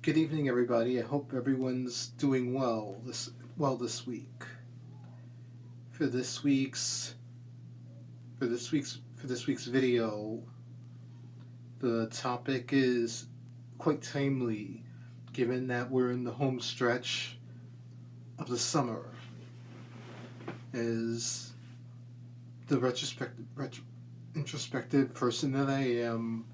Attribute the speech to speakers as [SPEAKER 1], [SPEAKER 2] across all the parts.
[SPEAKER 1] Good evening, everybody. I hope everyone's doing this week. For this week's video, the topic is quite timely, given that we're in the home stretch of the summer. As the introspective person that I am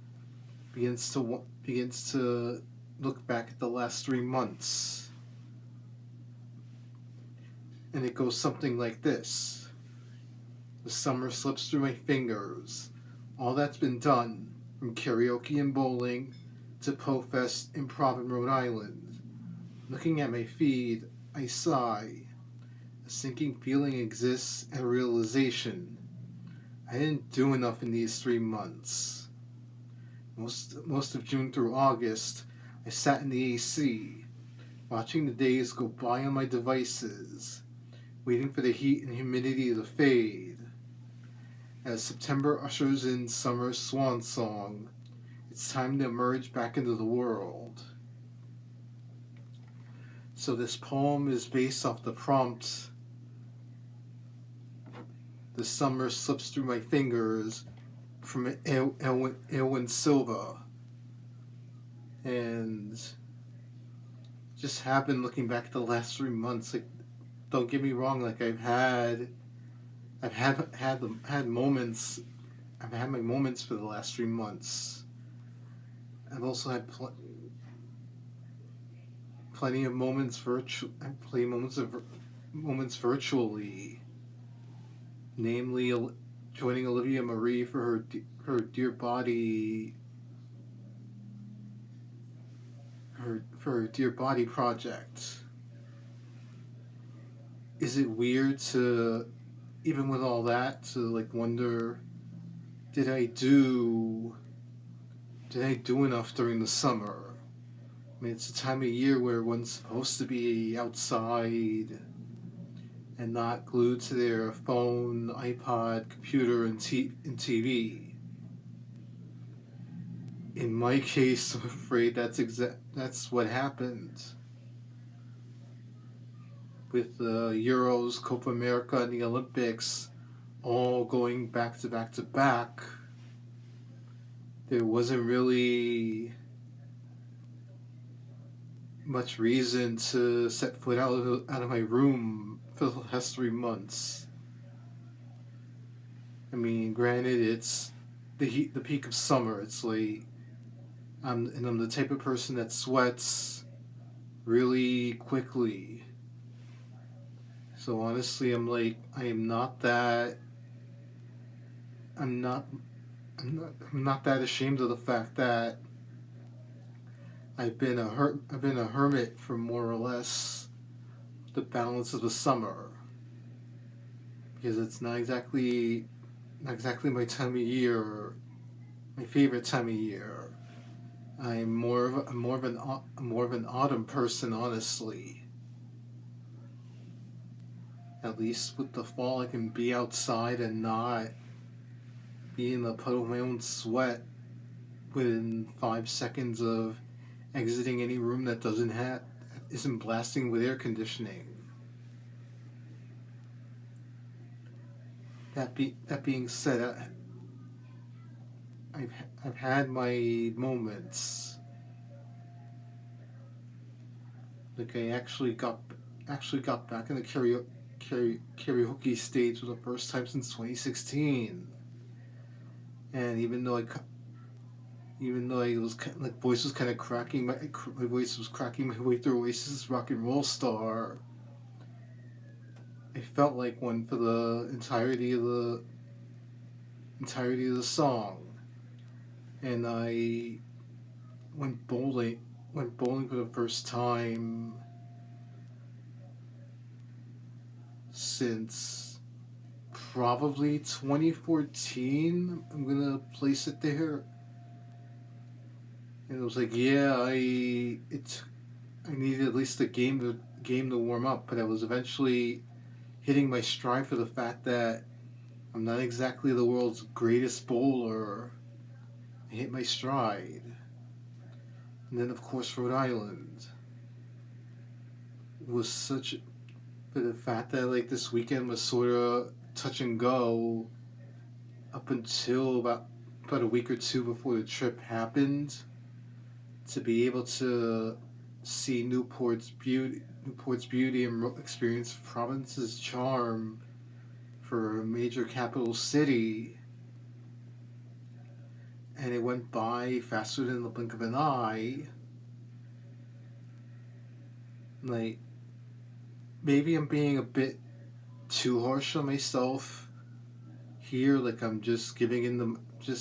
[SPEAKER 1] begins to look back at the last 3 months. And it goes something like this. The summer slips through my fingers. All that's been done, from karaoke and bowling to PoeFest, Improv and Rhode Island. Looking at my feed, I sigh. A sinking feeling exists and a realization. I didn't do enough in these 3 months. Most of June through August, I sat in the AC, watching the days go by on my devices, waiting for the heat and humidity to fade. As September ushers in summer's swan song, it's time to emerge back into the world. So this poem is based off the prompt, "The summer slips through my fingers," from Eowyn Silva. And just have been looking back at the last 3 months. Like, don't get me wrong. Like, I've had moments. I've had my moments for the last 3 months. I've also had plenty of moments virtually. Namely, joining Olivia Marie for her Dear Body. Her Dear Body project. Is it weird to, even with all that, to wonder, did I do enough during the summer? I mean, it's a time of year where one's supposed to be outside and not glued to their phone, iPod, computer, and TV. In my case, I'm afraid that's what happened. With the Euros, Copa America, and the Olympics all going back to back, there wasn't really much reason to set foot out of my room for the last 3 months. I mean, granted, it's the peak of summer. It's like I'm the type of person that sweats really quickly. So honestly, I'm not that ashamed of the fact that I've been a hermit for more or less the balance of the summer, because it's not exactly my time of year, my favorite time of year. I'm more of an autumn person, honestly. At least with the fall, I can be outside and not be in the puddle of my own sweat within 5 seconds of exiting any room that isn't blasting with air conditioning. That being said, I've had my moments. Like, I actually got back in the karaoke stage for the first time since 2016. And even though I was voice was kind of cracking, my voice was cracking my way through Oasis Rock and Roll Star, I felt like one for the entirety of the song. And I went bowling for the first time since probably 2014. I'm gonna place it there. And it was like, yeah, I needed at least a game to warm up, but I was eventually hitting my stride for the fact that I'm not exactly the world's greatest bowler. I hit my stride. And then, of course, Rhode Island was such. But the fact that like this weekend was sort of touch and go up until about a week or two before the trip happened, to be able to see Newport's beauty and experience Providence's charm for a major capital city, and it went by faster than the blink of an eye. Like, maybe I'm being a bit too harsh on myself here. Like, I'm just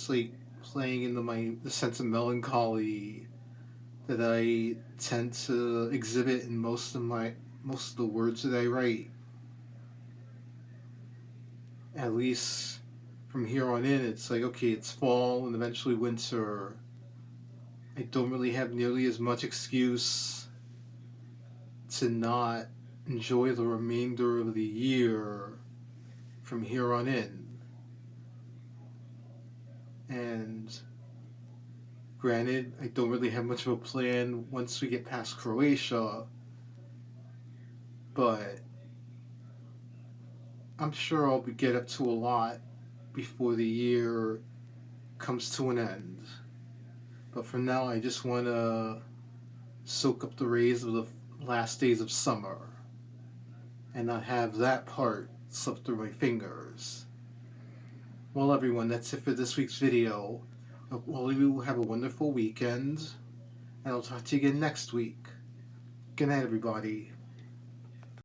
[SPEAKER 1] like playing into the sense of melancholy that I tend to exhibit in most of the words that I write. At least from here on in, it's like, okay, it's fall and eventually winter. I don't really have nearly as much excuse to not enjoy the remainder of the year from here on in. And granted, I don't really have much of a plan once we get past Croatia, but I'm sure I'll get up to a lot before the year comes to an end. But for now, I just want to soak up the rays of the last days of summer and not have that part slip through my fingers. Well, everyone, that's it for this week's video. I hope all of you have a wonderful weekend, and I'll talk to you again next week. Good night, everybody.